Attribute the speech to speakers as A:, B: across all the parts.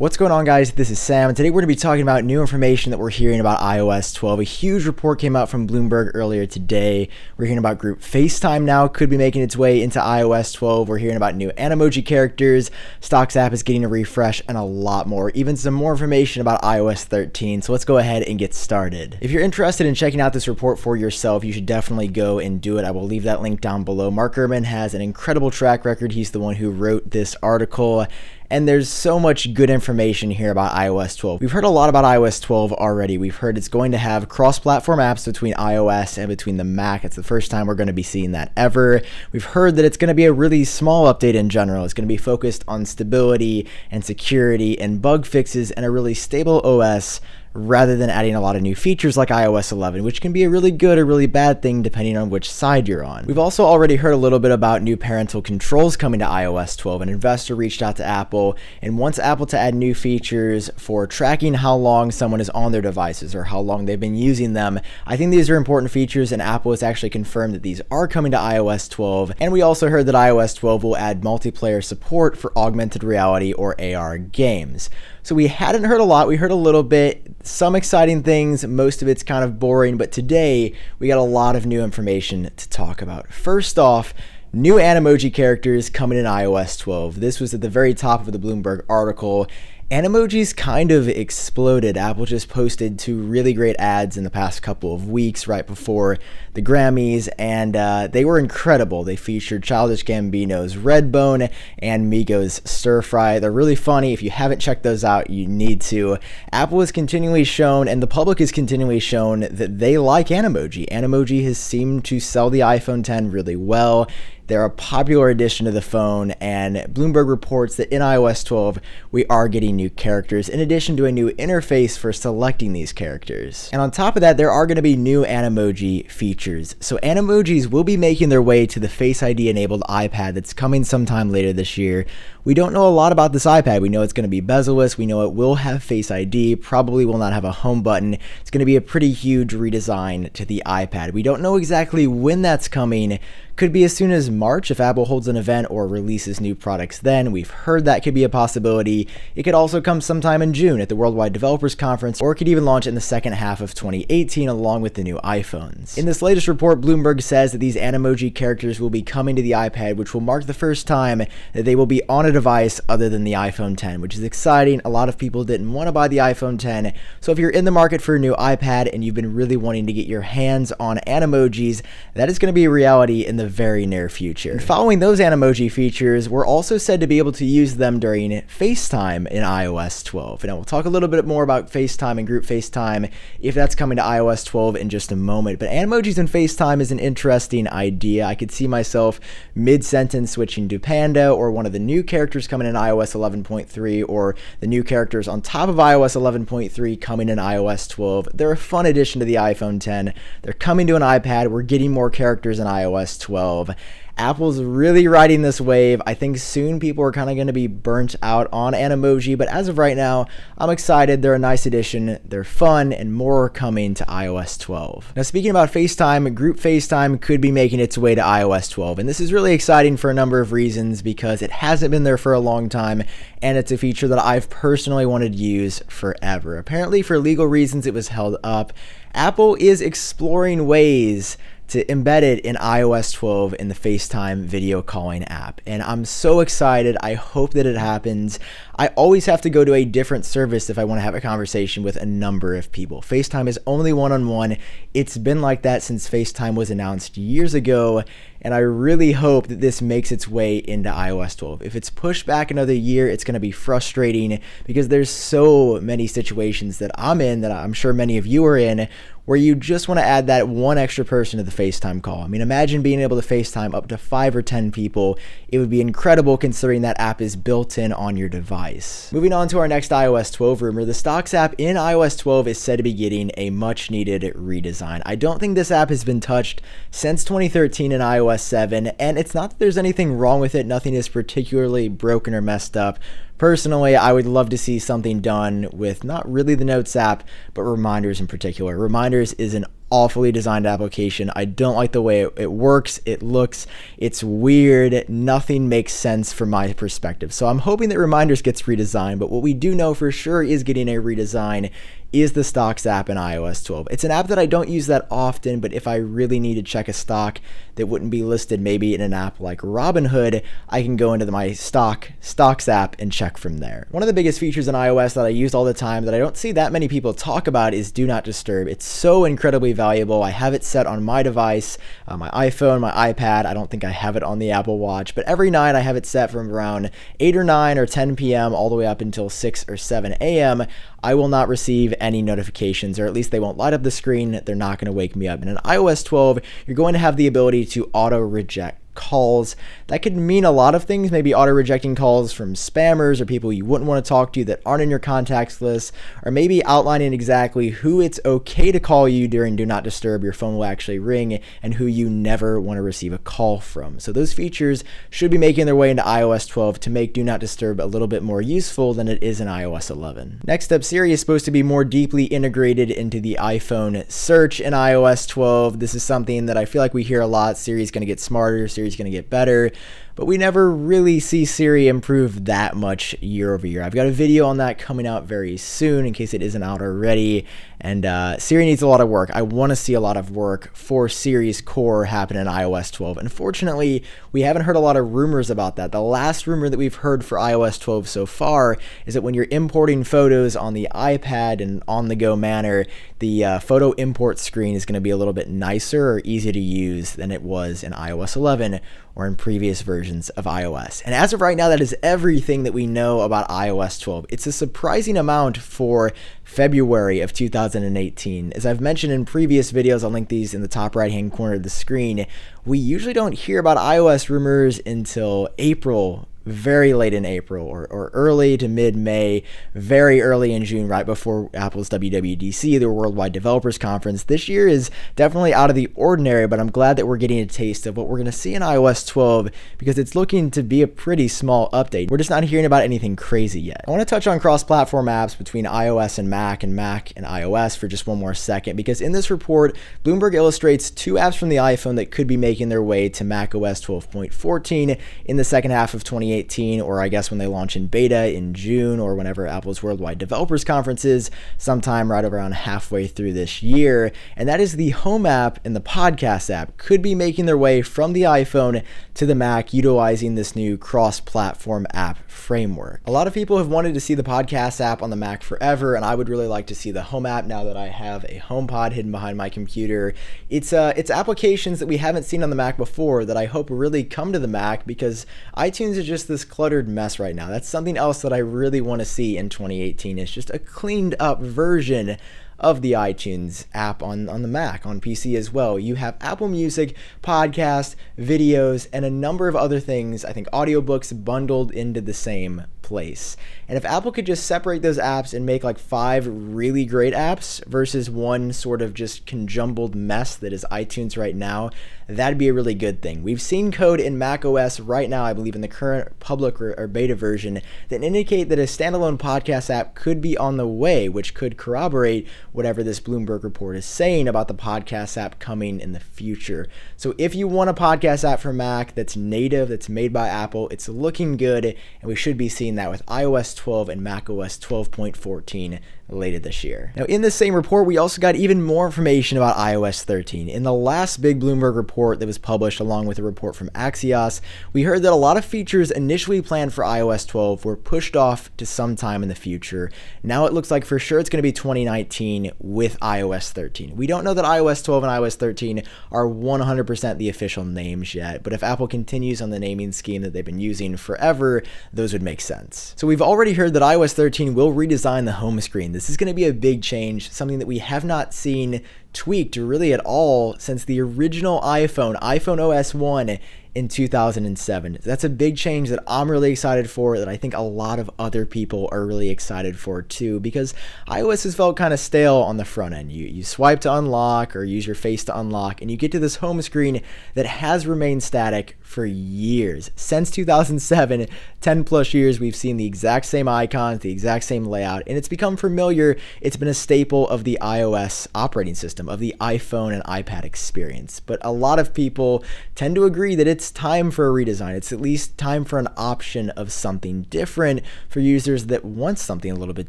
A: What's going on, guys? This is Sam, and today we're going to be talking about new information that we're hearing about iOS 12. A huge report came out from Bloomberg earlier today. We're hearing about Group FaceTime now could be making its way into iOS 12. We're hearing about new Animoji characters, Stocks app is getting a refresh, and a lot more. Even some more information about iOS 13. So let's go ahead and get started. If you're interested in checking out this report for yourself, you should definitely go and do it. I will leave that link down below. Mark Gurman has an incredible track record. He's the one who wrote this article. And there's so much good information here about iOS 12. We've heard a lot about iOS 12 already. We've heard it's going to have cross-platform apps between iOS and between the Mac. It's the first time we're going to be seeing that ever. We've heard that it's going to be a really small update in general. It's going to be focused on stability and security and bug fixes and a really stable OS, rather than adding a lot of new features like iOS 11, which can be a really good or really bad thing depending on which side you're on. We've also already heard a little bit about new parental controls coming to iOS 12. An investor reached out to Apple and wants Apple to add new features for tracking how long someone is on their devices or how long they've been using them. I think these are important features, and Apple has actually confirmed that these are coming to iOS 12. And we also heard that iOS 12 will add multiplayer support for augmented reality or AR games. So we hadn't heard a lot. We heard a little bit, some exciting things. Most of it's kind of boring, but today we got a lot of new information to talk about. First off, new Animoji characters coming in iOS 12. This was at the very top of the Bloomberg article. Animojis kind of exploded. Apple just posted 2 really great ads in the past couple of weeks right before the Grammys, and they were incredible. They featured Childish Gambino's Redbone and Migos Stir Fry. They're really funny. If you haven't checked those out, you need to. Apple has continually shown, and the public has continually shown, that they like Animoji. Animoji has seemed to sell the iPhone X really well. They're a popular addition to the phone, and Bloomberg reports that in iOS 12, we are getting new characters, in addition to a new interface for selecting these characters. And on top of that, there are going to be new Animoji features. So Animojis will be making their way to the Face ID-enabled iPad that's coming sometime later this year. We don't know a lot about this iPad. We know it's going to be bezel-less. We know it will have Face ID, probably will not have a home button. It's going to be a pretty huge redesign to the iPad. We don't know exactly when that's coming. Could be as soon as March if Apple holds an event or releases new products then. We've heard that could be a possibility. It could also come sometime in June at the Worldwide Developers Conference, or it could even launch in the second half of 2018 along with the new iPhones. In this latest report, Bloomberg says that these Animoji characters will be coming to the iPad, which will mark the first time that they will be on a device other than the iPhone X, which is exciting. A lot of people didn't want to buy the iPhone X, so if you're in the market for a new iPad and you've been really wanting to get your hands on Animojis, that is going to be a reality in the very near future. And following those Animoji features, we're also said to be able to use them during FaceTime in iOS 12. And we'll talk a little bit more about FaceTime and Group FaceTime if that's coming to iOS 12 in just a moment. But Animojis and FaceTime is an interesting idea. I could see myself mid-sentence switching to Panda, or one of the new characters coming in iOS 11.3, or the new characters on top of iOS 11.3 coming in iOS 12. They're a fun addition to the iPhone X. They're coming to an iPad. We're getting more characters in iOS 12. Apple's really riding this wave. I think soon people are kind of going to be burnt out on Animoji, but as of right now, I'm excited. They're a nice addition. They're fun, and more are coming to iOS 12. Now, speaking about FaceTime, Group FaceTime could be making its way to iOS 12, and this is really exciting for a number of reasons because it hasn't been there for a long time, and it's a feature that I've personally wanted to use forever. Apparently, for legal reasons, it was held up. Apple is exploring ways to embed it in iOS 12 in the FaceTime video calling app. And I'm so excited. I hope that it happens. I always have to go to a different service if I want to have a conversation with a number of people. FaceTime is only one-on-one. It's been like that since FaceTime was announced years ago. And I really hope that this makes its way into iOS 12. If it's pushed back another year, it's going to be frustrating because there's so many situations that I'm in, that I'm sure many of you are in, where you just want to add that one extra person to the FaceTime call. I mean, imagine being able to FaceTime up to 5 or 10 people. It would be incredible considering that app is built in on your device. Moving on to our next iOS 12 rumor, the Stocks app in iOS 12 is said to be getting a much needed redesign. I don't think this app has been touched since 2013 in iOS 7, and it's not that there's anything wrong with it. Nothing is particularly broken or messed up. Personally, I would love to see something done with not really the Notes app, but Reminders in particular. Reminders is an awfully designed application. I don't like the way it works, it looks, it's weird, nothing makes sense from my perspective. So I'm hoping that Reminders gets redesigned, but what we do know for sure is getting a redesign is the Stocks app in iOS 12. It's an app that I don't use that often, but if I really need to check a stock that wouldn't be listed maybe in an app like Robinhood, I can go into my Stocks app and check from there. One of the biggest features in iOS that I use all the time that I don't see that many people talk about is Do Not Disturb. It's so incredibly valuable. I have it set on my device, my iPhone, my iPad. I don't think I have it on the Apple Watch, but every night I have it set from around 8 or 9 or 10 p.m. all the way up until 6 or 7 a.m. I will not receive any notifications, or at least they won't light up the screen. They're not going to wake me up. And in iOS 12, you're going to have the ability to auto reject calls. That could mean a lot of things, maybe auto rejecting calls from spammers or people you wouldn't want to talk to that aren't in your contacts list, or maybe outlining exactly who it's okay to call you during Do Not Disturb. Your phone will actually ring, and who you never want to receive a call from. So those features should be making their way into iOS 12 to make Do Not Disturb a little bit more useful than it is in iOS 11. Next up, Siri is supposed to be more deeply integrated into the iPhone search in iOS 12. This is something that I feel like we hear a lot. Siri is going to get smarter, Siri's going to get better, but we never really see Siri improve that much year over year. I've got a video on that coming out very soon in case it isn't out already, and Siri needs a lot of work. I want to see a lot of work for Siri's core happen in iOS 12. Unfortunately, we haven't heard a lot of rumors about that. The last rumor that we've heard for iOS 12 so far is that when you're importing photos on the iPad in on-the-go manner, the photo import screen is going to be a little bit nicer or easier to use than it was in iOS 11 or in previous versions of iOS. And as of right now, that is everything that we know about iOS 12. It's a surprising amount for February of 2018. As I've mentioned in previous videos, I'll link these in the top right-hand corner of the screen, we usually don't hear about iOS rumors until April, very late in April, or early to mid-May, very early in June, right before Apple's WWDC, the Worldwide Developers Conference. This year is definitely out of the ordinary, but I'm glad that we're getting a taste of what we're going to see in iOS 12 because it's looking to be a pretty small update. We're just not hearing about anything crazy yet. I want to touch on cross-platform apps between iOS and Mac and iOS for just one more second, because in this report, Bloomberg illustrates 2 apps from the iPhone that could be making their way to macOS 12.14 in the second half of 2018, or I guess when they launch in beta in June, or whenever Apple's Worldwide Developers Conference is, sometime right around halfway through this year. And that is the Home app and the Podcast app could be making their way from the iPhone to the Mac utilizing this new cross-platform app framework. A lot of people have wanted to see the Podcast app on the Mac forever, and I would really like to see the Home app now that I have a HomePod hidden behind my computer. It's applications that we haven't seen on the Mac before that I hope really come to the Mac, because iTunes is just this cluttered mess right now. That's something else that I really want to see in 2018. It's just a cleaned up version of the iTunes app on the Mac, on PC as well. You have Apple Music, podcasts, videos, and a number of other things, I think audiobooks bundled into the same place. And if Apple could just separate those apps and make like 5 really great apps versus one sort of just conjumbled mess that is iTunes right now, that'd be a really good thing. We've seen code in macOS right now, I believe in the current public or beta version, that indicate that a standalone podcast app could be on the way, which could corroborate whatever this Bloomberg report is saying about the podcast app coming in the future. So if you want a podcast app for Mac that's native, that's made by Apple, it's looking good, and we should be seeing that with iOS 12 and macOS 12.14 later this year. Now, in this same report, we also got even more information about iOS 13. In the last big Bloomberg report that was published along with a report from Axios, we heard that a lot of features initially planned for iOS 12 were pushed off to sometime in the future. Now it looks like for sure it's going to be 2019 with iOS 13. We don't know that iOS 12 and iOS 13 are 100% the official names yet, but if Apple continues on the naming scheme that they've been using forever, those would make sense. So we've already heard that iOS 13 will redesign the home screen. This is going to be a big change, something that we have not seen tweaked really at all since the original iPhone OS 1 in 2007. That's a big change that I'm really excited for, that I think a lot of other people are really excited for too, because iOS has felt kind of stale on the front end. You swipe to unlock or use your face to unlock, and you get to this home screen that has remained static for years. Since 2007, 10 plus years, we've seen the exact same icons, the exact same layout, and it's become familiar. It's been a staple of the iOS operating system, of the iPhone and iPad experience. But a lot of people tend to agree that it's time for a redesign. It's at least time for an option of something different for users that want something a little bit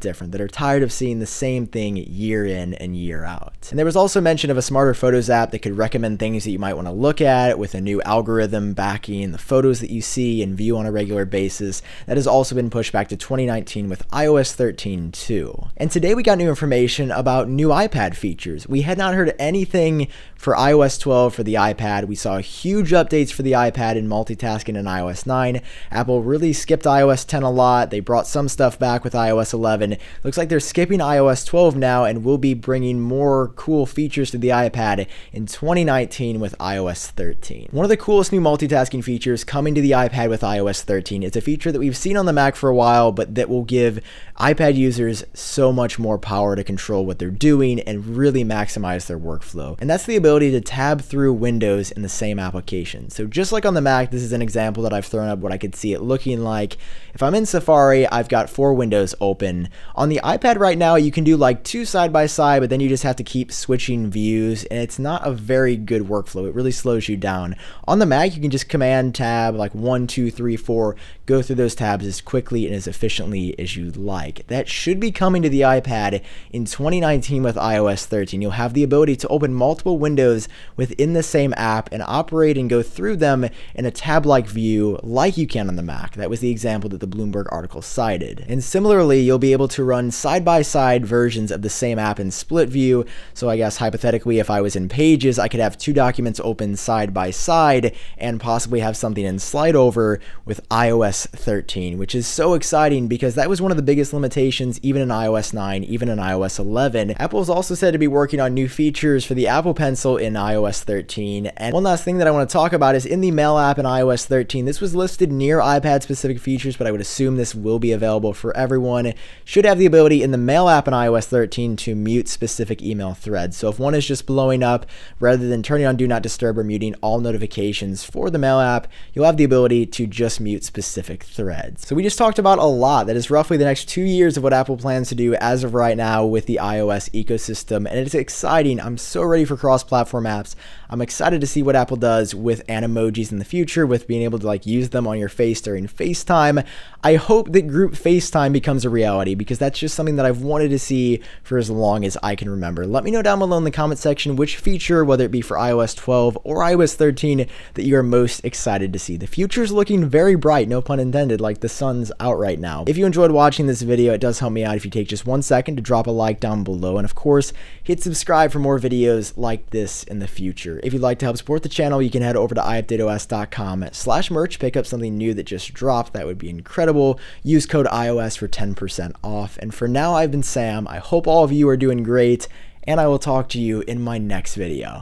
A: different, that are tired of seeing the same thing year in and year out. And there was also mention of a smarter photos app that could recommend things that you might want to look at, with a new algorithm backing the photos that you see and view on a regular basis. That has also been pushed back to 2019 with iOS 13 too. And today we got new information about new iPad features. We had not heard anything for iOS 12 for the iPad. We saw huge updates for the iPad in multitasking in iOS 9. Apple really skipped iOS 10 a lot. They brought some stuff back with iOS 11. Looks like they're skipping iOS 12 now and will be bringing more cool features to the iPad in 2019 with iOS 13. One of the coolest new multitasking features coming to the iPad with iOS 13 is a feature that we've seen on the Mac for a while, but that will give iPad users so much more power to control what they're doing and really maximize their workflow. And that's the ability to tab through windows in the same application. So just like on the Mac, this is an example that I've thrown up what I could see it looking like. If I'm in Safari, I've got 4 windows open. On the iPad right now, you can do like 2 side by side, but then you just have to keep switching views, and it's not a very good workflow. It really slows you down. On the Mac, you can just command tab like 1, 2, 3, 4, go through those tabs as quickly and as efficiently as you'd like. That should be coming to the iPad in 2019 with iOS 13. You'll have the ability to open multiple windows within the same app and operate and go through them in a tab-like view like you can on the Mac. That was the example that the Bloomberg article cited. And similarly, you'll be able to run side-by-side versions of the same app in split view. So I guess hypothetically, if I was in Pages, I could have 2 documents open side by side and possibly have something in slide over with iOS 13, which is so exciting because that was one of the biggest limitations even in iOS 9, even in iOS 11. Apple is also said to be working on new features for the Apple Pencil in iOS 13. And one last thing that I want to talk about is in the Mail app in iOS 13, this was listed near iPad specific features, but I would assume this will be available for everyone. Should have the ability in the Mail app in iOS 13 to mute specific email threads. So if one is just blowing up, rather than turning on Do Not Disturb or muting all notifications for the Mail app, you'll have the ability to just mute specific threads. So we just talked about a lot. That is roughly the next 2 years of what Apple plans to do as of right now with the iOS ecosystem, and it's exciting. I'm so ready for cross-platform apps. I'm excited to see what Apple does with Animojis in the future, with being able to like use them on your face during FaceTime. I hope that Group FaceTime becomes a reality because that's just something that I've wanted to see for as long as I can remember. Let me know down below in the comment section which feature, whether it be for iOS 12 or iOS 13, that you are most excited to see. The future's looking very bright, no pun intended, like the sun's out right now. If you enjoyed watching this video, it does help me out if you take just 1 second to drop a like down below, and of course, hit subscribe for more videos like this in the future. If you'd like to help support the channel, you can head over to iupdateos.com/merch, pick up something new that just dropped. That would be incredible. Use code iOS for 10% off. And for now, I've been Sam. I hope all of you are doing great, and I will talk to you in my next video.